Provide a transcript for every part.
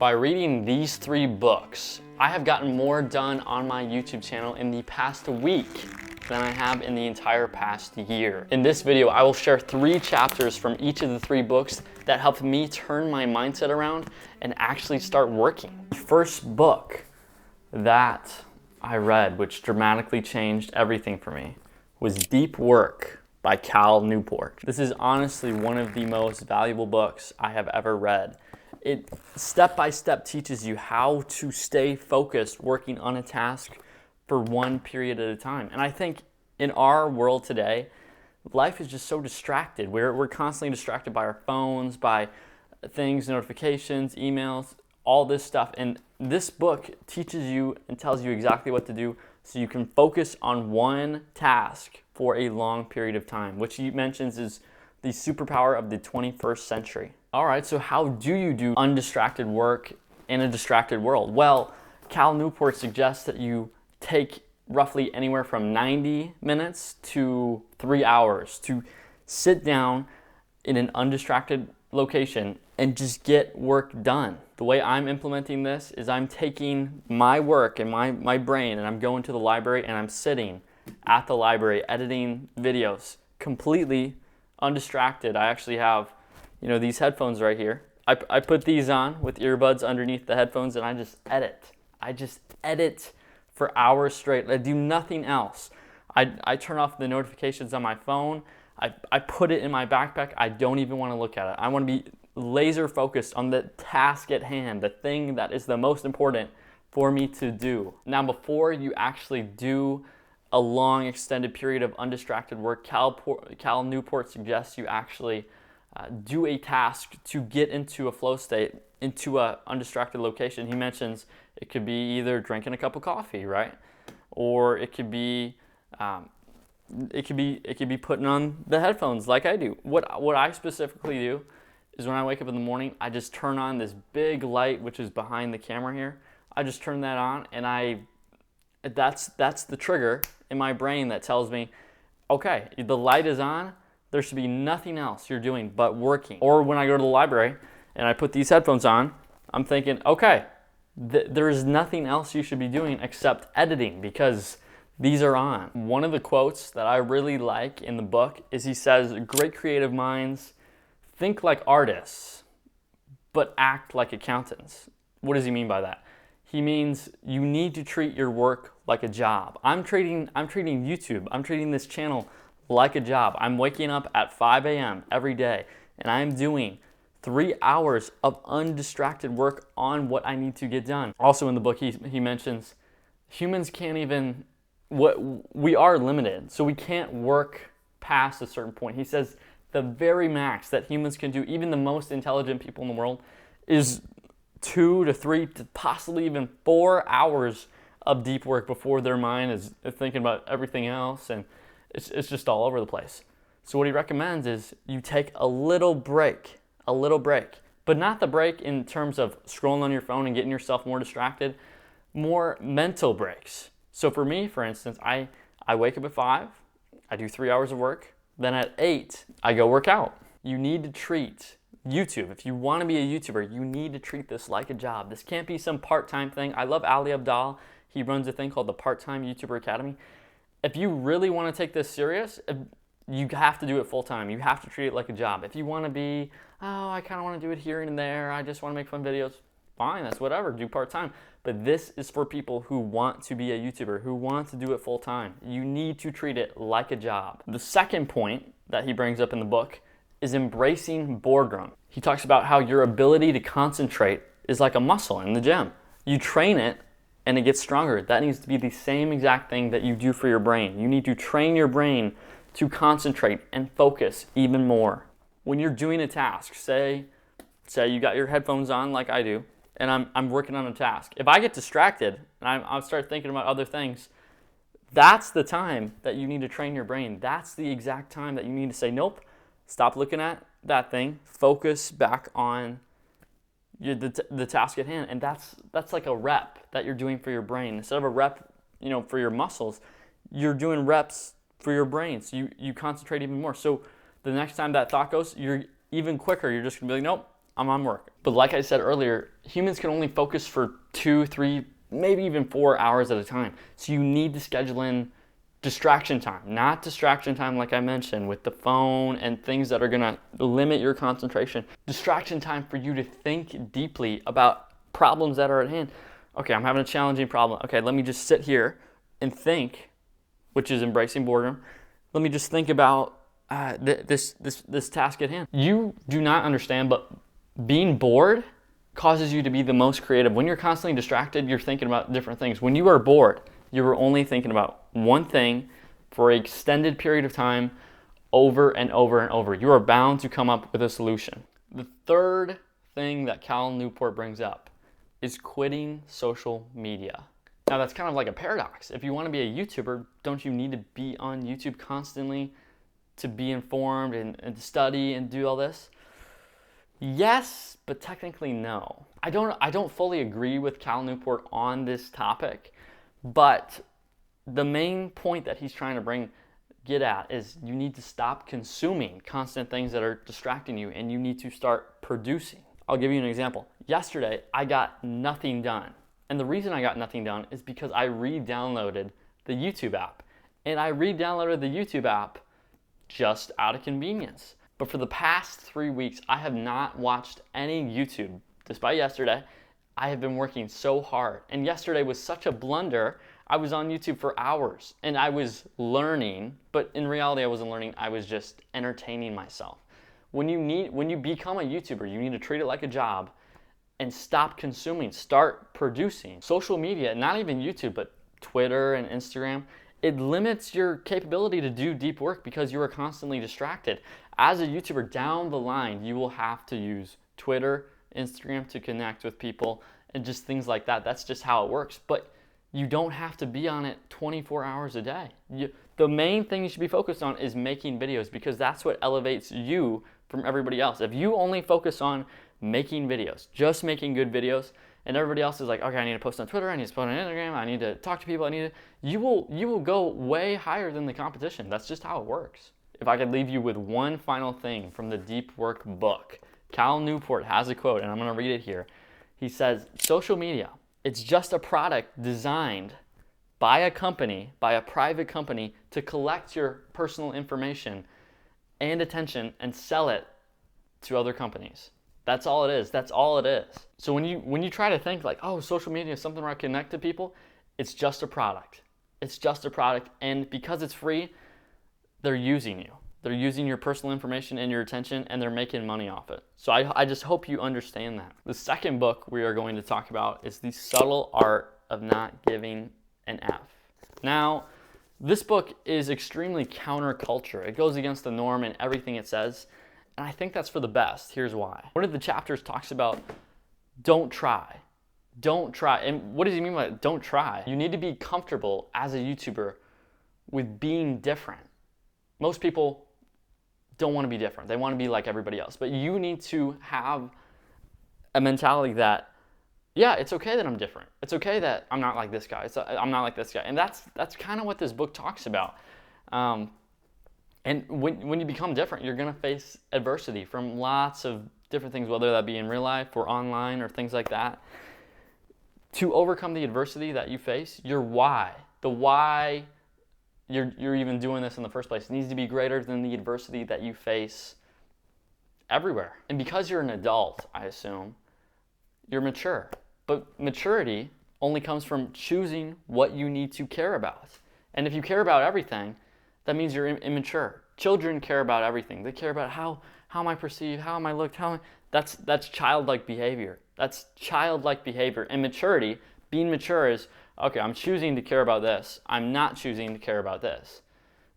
By reading these 3 books, I have gotten more done on my YouTube channel in the past week than I have in the entire past year. In this video, I will share 3 chapters from each of the 3 books that helped me turn my mindset around and actually start working. The first book that I read, which dramatically changed everything for me, was Deep Work by Cal Newport. This is honestly one of the most valuable books I have ever read. It step by step teaches you how to stay focused working on a task for one period at a time. And I think in our world today, life is just so distracted. We're constantly distracted by our phones, by things, notifications, emails, all this stuff. And this book teaches you and tells you exactly what to do so you can focus on one task for a long period of time, which he mentions is the superpower of the 21st century. All right, so how do you do undistracted work in a distracted world? Well, Cal Newport suggests that you take roughly anywhere from 90 minutes to 3 hours to sit down in an undistracted location and just get work done. The way I'm implementing this is I'm taking my work and my brain and I'm going to the library and I'm sitting at the library editing videos completely undistracted. I actually have, these headphones right here. I put these on with earbuds underneath the headphones and I just edit. I just edit for hours straight. I do nothing else. I turn off the notifications on my phone. I put it in my backpack. I don't even want to look at it. I want to be laser focused on the task at hand, the thing that is the most important for me to do. Now, before you actually do a long extended period of undistracted work, Cal Newport suggests you actually do a task to get into a flow state, into a undistracted location. He mentions it could be either drinking a cup of coffee, right? Or it could be putting on the headphones like I do. What I specifically do is when I wake up in the morning, I just turn on this big light, which is behind the camera here. I just turn that on and that's the trigger in my brain that tells me, okay, the light is on, there should be nothing else you're doing but working. Or when I go to the library and I put these headphones on, I'm thinking, okay, there is nothing else you should be doing except editing because these are on. One of the quotes that I really like in the book is he says, great creative minds think like artists, but act like accountants. What does he mean by that? He means you need to treat your work like a job. I'm treating YouTube, I'm treating this channel like a job. I'm waking up at 5 a.m. every day and I'm doing 3 hours of undistracted work on what I need to get done. Also in the book, he mentions humans can't even, we are limited, so we can't work past a certain point. He says the very max that humans can do, even the most intelligent people in the world, is 2 to 3 to possibly even 4 hours of deep work before their mind is thinking about everything else and it's just all over the place. So what he recommends is you take a little break, but not the break in terms of scrolling on your phone and getting yourself more distracted, more mental breaks. So for me, for instance, I wake up at 5, I do 3 hours of work, then at 8, I go work out. You need to treat YouTube. If you want to be a YouTuber, you need to treat this like a job. This can't be some part-time thing. I love Ali Abdaal. He runs a thing called the Part-Time YouTuber Academy. If you really want to take this serious, you have to do it full-time. You have to treat it like a job. If you want to be, I kind of want to do it here and there, I just want to make fun videos, fine, that's whatever, do part-time. But this is for people who want to be a YouTuber, who want to do it full-time. You need to treat it like a job. The second point that he brings up in the book is embracing boredom. He talks about how your ability to concentrate is like a muscle in the gym. You train it and it gets stronger. That needs to be the same exact thing that you do for your brain. You need to train your brain to concentrate and focus even more. When you're doing a task, say you got your headphones on like I do, and I'm working on a task. If I get distracted and I start thinking about other things, that's the time that you need to train your brain. That's the exact time that you need to say, nope, stop looking at that thing, focus back on the task at hand. And that's like a rep that you're doing for your brain. Instead of a rep, for your muscles, you're doing reps for your brain. So you concentrate even more. So the next time that thought goes, you're even quicker. You're just gonna be like, nope, I'm on work. But like I said earlier, humans can only focus for 2, 3, maybe even 4 hours at a time. So you need to schedule in distraction time, not distraction time like I mentioned with the phone and things that are gonna limit your concentration. Distraction time for you to think deeply about problems that are at hand. Okay, I'm having a challenging problem. Okay, let me just sit here and think, which is embracing boredom. Let me just think about this task at hand. You do not understand, but being bored causes you to be the most creative. When you're constantly distracted, you're thinking about different things. When you are bored, you are only thinking about one thing for an extended period of time over and over and over. You are bound to come up with a solution. The third thing that Cal Newport brings up is quitting social media. Now that's kind of like a paradox. If you want to be a YouTuber, don't you need to be on YouTube constantly to be informed and to study and do all this? Yes, but technically no. I don't fully agree with Cal Newport on this topic, but the main point that he's trying to get at is you need to stop consuming constant things that are distracting you and you need to start producing. I'll give you an example. Yesterday, I got nothing done. And the reason I got nothing done is because I re-downloaded the YouTube app. And I re-downloaded the YouTube app just out of convenience. But for the past 3 weeks, I have not watched any YouTube. Despite yesterday, I have been working so hard. And yesterday was such a blunder. I was on YouTube for hours and I was learning, but in reality I wasn't learning, I was just entertaining myself. When you become a YouTuber, you need to treat it like a job and stop consuming, start producing. Social media, not even YouTube, but Twitter and Instagram, it limits your capability to do deep work because you are constantly distracted. As a YouTuber, down the line, you will have to use Twitter, Instagram to connect with people and just things like that. That's just how it works. But you don't have to be on it 24 hours a day. The main thing you should be focused on is making videos because that's what elevates you from everybody else. If you only focus on making videos, just making good videos, and everybody else is like, okay, I need to post on Twitter, I need to post on Instagram, I need to talk to people, you will go way higher than the competition. That's just how it works. If I could leave you with one final thing from the Deep Work book, Cal Newport has a quote, and I'm gonna read it here. He says, social media, it's just a product designed by a company, by a private company, to collect your personal information and attention and sell it to other companies. That's all it is. That's all it is. So when you try to think like, oh, social media is something where I connect to people, it's just a product. It's just a product, and because it's free, they're using you. They're using your personal information and your attention, and they're making money off it. So I just hope you understand that. The second book we are going to talk about is The Subtle Art of Not Giving an F. Now, this book is extremely counterculture. It goes against the norm in everything it says, and I think that's for the best. Here's why. One of the chapters talks about don't try. Don't try. And what does he mean by don't try? You need to be comfortable as a YouTuber with being different. Most people don't want to be different. They want to be like everybody else. But you need to have a mentality that, yeah, it's okay that I'm different. It's okay that I'm not like this guy. I'm not like this guy. And that's kind of what this book talks about. And when you become different, you're going to face adversity from lots of different things, whether that be in real life or online or things like that. To overcome the adversity that you face, your why, the why you're even doing this in the first place, needs to be greater than the adversity that you face everywhere. And because you're an adult, I assume, you're mature. But maturity only comes from choosing what you need to care about. And if you care about everything, that means you're immature. Children care about everything. They care about how am I perceived, how am I looked, that's childlike behavior. That's childlike behavior. And maturity, being mature is, okay, I'm choosing to care about this. I'm not choosing to care about this.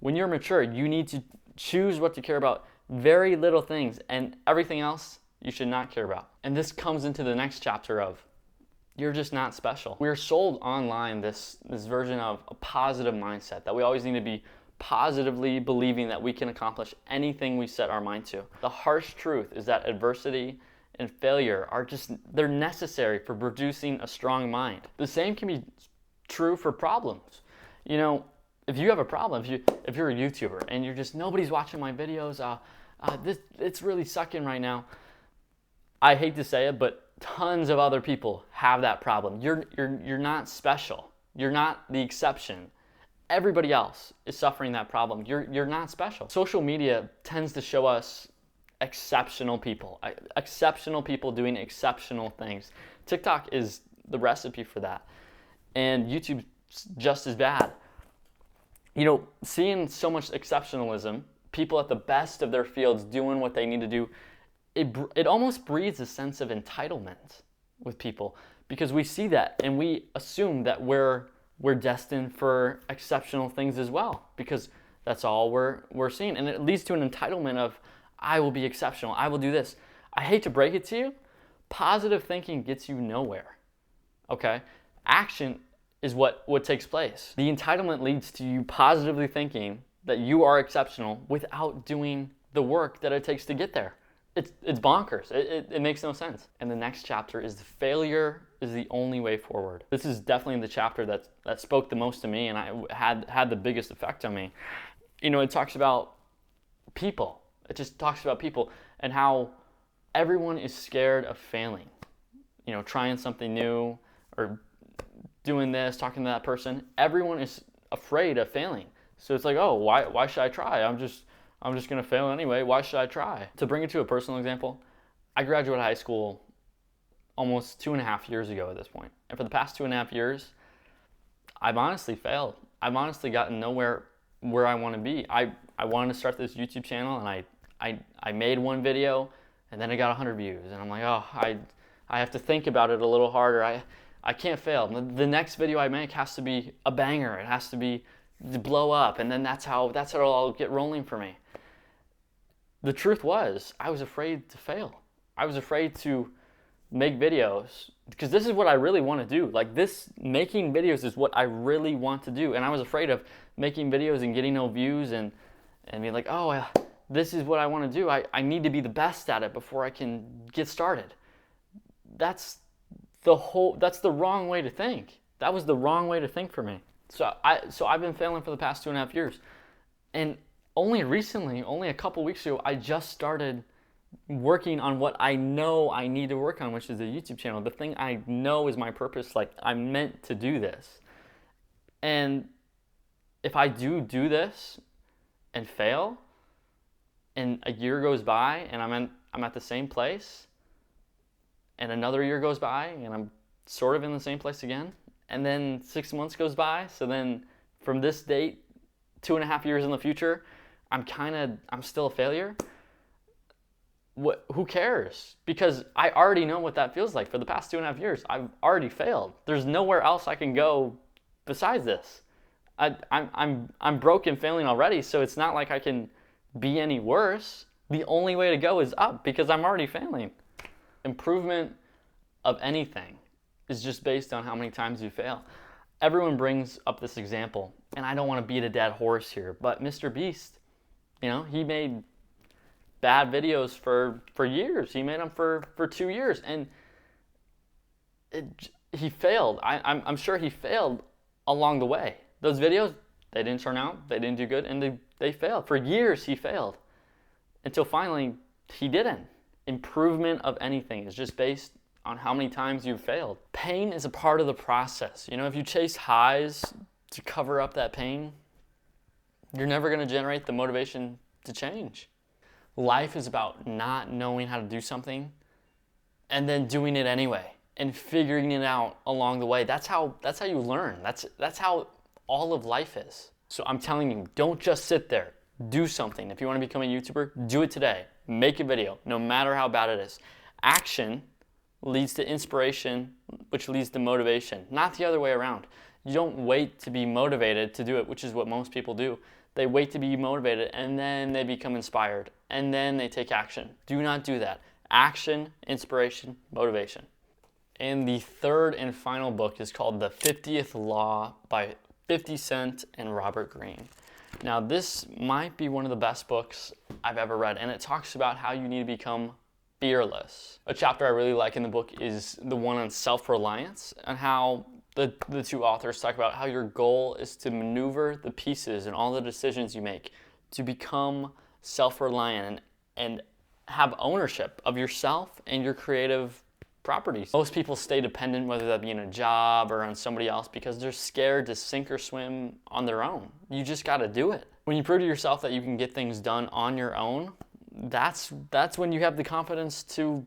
When you're mature, you need to choose what to care about. Very little things, and everything else you should not care about. And this comes into the next chapter of, you're just not special. We're sold online this version of a positive mindset, that we always need to be positively believing that we can accomplish anything we set our mind to. The harsh truth is that adversity and failure they're necessary for producing a strong mind. The same can be true for problems. You know, if you have a problem, if you're a YouTuber and you're just, nobody's watching my videos, it's really sucking right now. I hate to say it, but tons of other people have that problem. You're not special. You're not the exception. Everybody else is suffering that problem. You're not special. Social media tends to show us exceptional people doing exceptional things. TikTok is the recipe for that. And YouTube's just as bad. You know, seeing so much exceptionalism, people at the best of their fields doing what they need to do, it almost breeds a sense of entitlement with people, because we see that and we assume that we're destined for exceptional things as well, because that's all we're seeing. And it leads to an entitlement of, I will be exceptional, I will do this. I hate to break it to you, positive thinking gets you nowhere, okay? Action is what takes place. The entitlement leads to you positively thinking that you are exceptional without doing the work that it takes to get there. It's bonkers. It makes no sense. And the next chapter is failure is the only way forward. This is definitely the chapter that spoke the most to me, and I had the biggest effect on me. You know, it talks about people. It just talks about people and how everyone is scared of failing. You know, trying something new or doing this, talking to that person. Everyone is afraid of failing. So it's like, oh, why should I try? I'm just gonna fail anyway. Why should I try? To bring it to a personal example, I graduated high school almost 2.5 years ago at this point. And for the past 2.5 years, I've honestly failed. I've honestly gotten nowhere where I want to be. I wanted to start this YouTube channel, and I made one video and then it got 100 views. And I'm like, oh, I have to think about it a little harder. I can't fail. The next video I make has to be a banger. It has to be to blow up, and then that's how it'll all get rolling for me. The truth was, I was afraid to fail. I was afraid to make videos because this is what I really want to do. Like, this, making videos is what I really want to do, and I was afraid of making videos and getting no views and being like, oh, this is what I want to do. I need to be the best at it before I can get started. That's the wrong way to think. That was the wrong way to think for me. So I've been failing for the past 2.5 years. And only recently, only a couple weeks ago, I just started working on what I know I need to work on, which is a YouTube channel. The thing I know is my purpose. Like, I'm meant to do this. And if I do this and fail, and a year goes by and I'm at the same place, and another year goes by and I'm sort of in the same place again, and then 6 months goes by, so then from this date, 2.5 years in the future, I'm still a failure. Who cares? Because I already know what that feels like. For the past 2.5 years, I've already failed. There's nowhere else I can go besides this. I'm broken, failing already, so it's not like I can be any worse. The only way to go is up because I'm already failing. Improvement of anything is just based on how many times you fail. Everyone brings up this example, and I don't want to beat a dead horse here, but Mr. Beast, you know, he made bad videos for years. He made them for 2 years, and he failed. I'm sure he failed along the way. Those videos, they didn't turn out, they didn't do good, and they failed. For years, he failed. Until finally, he didn't. Improvement of anything is just based on how many times you've failed. Pain is a part of the process. You know, if you chase highs to cover up that pain, you're never going to generate the motivation to change. Life is about not knowing how to do something and then doing it anyway and figuring it out along the way. That's how you learn. That's how all of life is. So I'm telling you, don't just sit there. Do something. If you want to become a YouTuber, do it today. Make a video, no matter how bad it is. Action leads to inspiration, which leads to motivation, not the other way around. You don't wait to be motivated to do it, which is what most people do. They wait to be motivated, and then they become inspired, and then they take action. Do not do that. Action, inspiration, motivation. And the third and final book is called The 50th Law by 50 Cent and Robert Greene. Now, this might be one of the best books I've ever read, and it talks about how you need to become fearless. A chapter I really like in the book is the one on self-reliance, and how the two authors talk about how your goal is to maneuver the pieces and all the decisions you make to become self-reliant and have ownership of yourself and your creative properties. Most people stay dependent, whether that be in a job or on somebody else, because they're scared to sink or swim on their own. You just got to do it. When you prove to yourself that you can get things done on your own, that's when you have the confidence to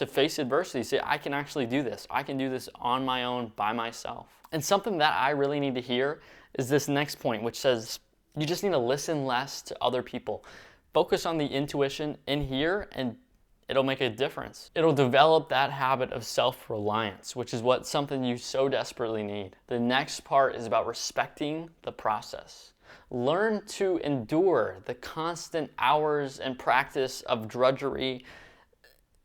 face adversity. Say, I can actually do this. I can do this on my own by myself. And something that I really need to hear is this next point, which says you just need to listen less to other people. Focus on the intuition in here, and it'll make a difference. It'll develop that habit of self-reliance, which is what something you so desperately need. The next part is about respecting the process. Learn to endure the constant hours and practice of drudgery,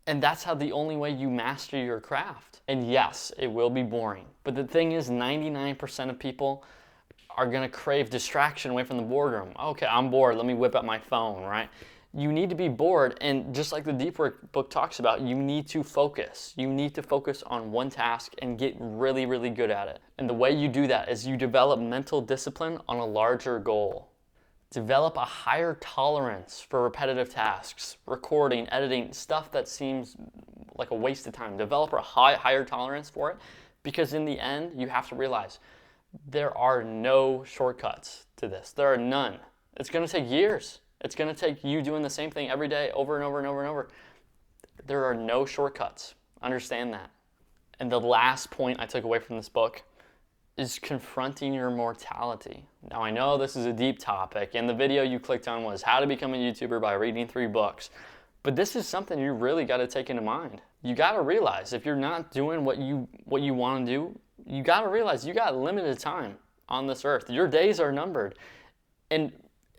and that's how the only way you master your craft. And yes, it will be boring, but the thing is 99% of people are gonna crave distraction away from the boardroom. Okay, I'm bored, let me whip out my phone, right? You need to be bored, and just like the Deep Work book talks about, you need to focus. You need to focus on one task and get really, really good at it. And the way you do that is you develop mental discipline on a larger goal. Develop a higher tolerance for repetitive tasks, recording, editing, stuff that seems like a waste of time. Develop a higher tolerance for it, because in the end, you have to realize there are no shortcuts to this. There are none. It's gonna take years. It's gonna take you doing the same thing every day over and over and over and over. There are no shortcuts. Understand that. And the last point I took away from this book is confronting your mortality. Now I know this is a deep topic, and the video you clicked on was how to become a YouTuber by reading 3 books. But this is something you really gotta take into mind. You gotta realize if you're not doing what you wanna do, you gotta realize you got limited time on this earth. Your days are numbered. And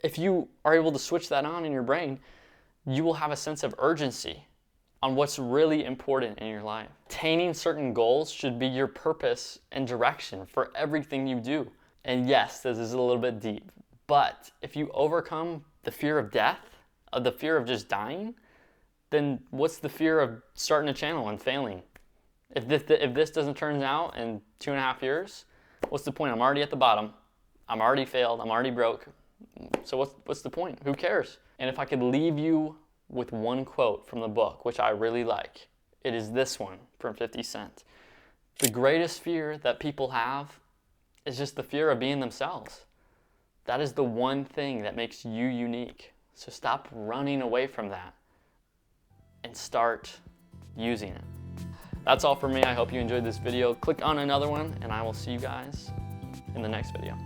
if you are able to switch that on in your brain, you will have a sense of urgency on what's really important in your life. Attaining certain goals should be your purpose and direction for everything you do. And yes, this is a little bit deep, but if you overcome the fear of death, of the fear of just dying, then what's the fear of starting a channel and failing? If this doesn't turn out in 2.5 years, what's the point? I'm already at the bottom. I'm already failed. I'm already broke. So what's the point? Who cares? And if I could leave you with one quote from the book, which I really like, it is this one from 50 Cent. The greatest fear that people have is just the fear of being themselves. That is the one thing that makes you unique. So stop running away from that and start using it. That's all for me. I hope you enjoyed this video. Click on another one, and I will see you guys in the next video.